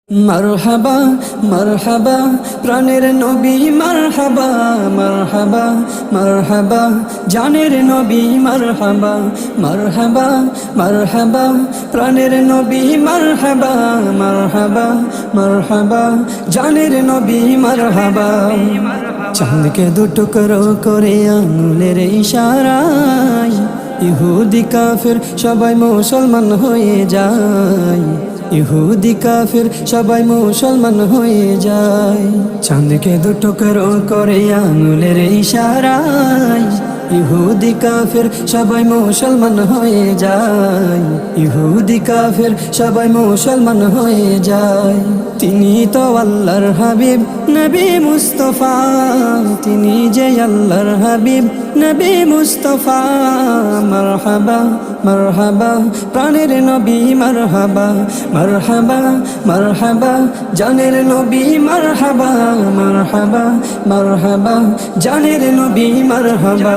মারহাবা মারহাবা প্রাণের নবী মারহাবা মারহাবা মারহাবা জানের নবী মারহাবা মারহাবা মারহাবা প্রাণের নবী মারহাবা মারহাবা মারহাবা জানের নবী মারহাবা চাঁদকে দুটুকরো করে আঙুলের ইশারায় ইহুদি কাফের সবাই মুসলমান হয়ে যায়। ইহুদি কাফির সবাই মুসলমান হয়ে যায়। চাঁদকে দুটুকরো করে আঙুলের ইশারায় ইহুদি কাফির সবাই মুসলমান হয়ে যায়। ইহুদি কাফির সবাই মুসলমান হয়ে যায়। তিনি তো আল্লাহর হাবিব নবী মুস্তাফা, তিনি যে আল্লাহর হাবিব নবী মুস্তাফা। মারহাবা মারহাবা প্রাণের নবী মারহাবা মারহাবা মারহাবা জানের নবী মারহাবা মারহাবা মারহাবা জানের নবী মারহাবা।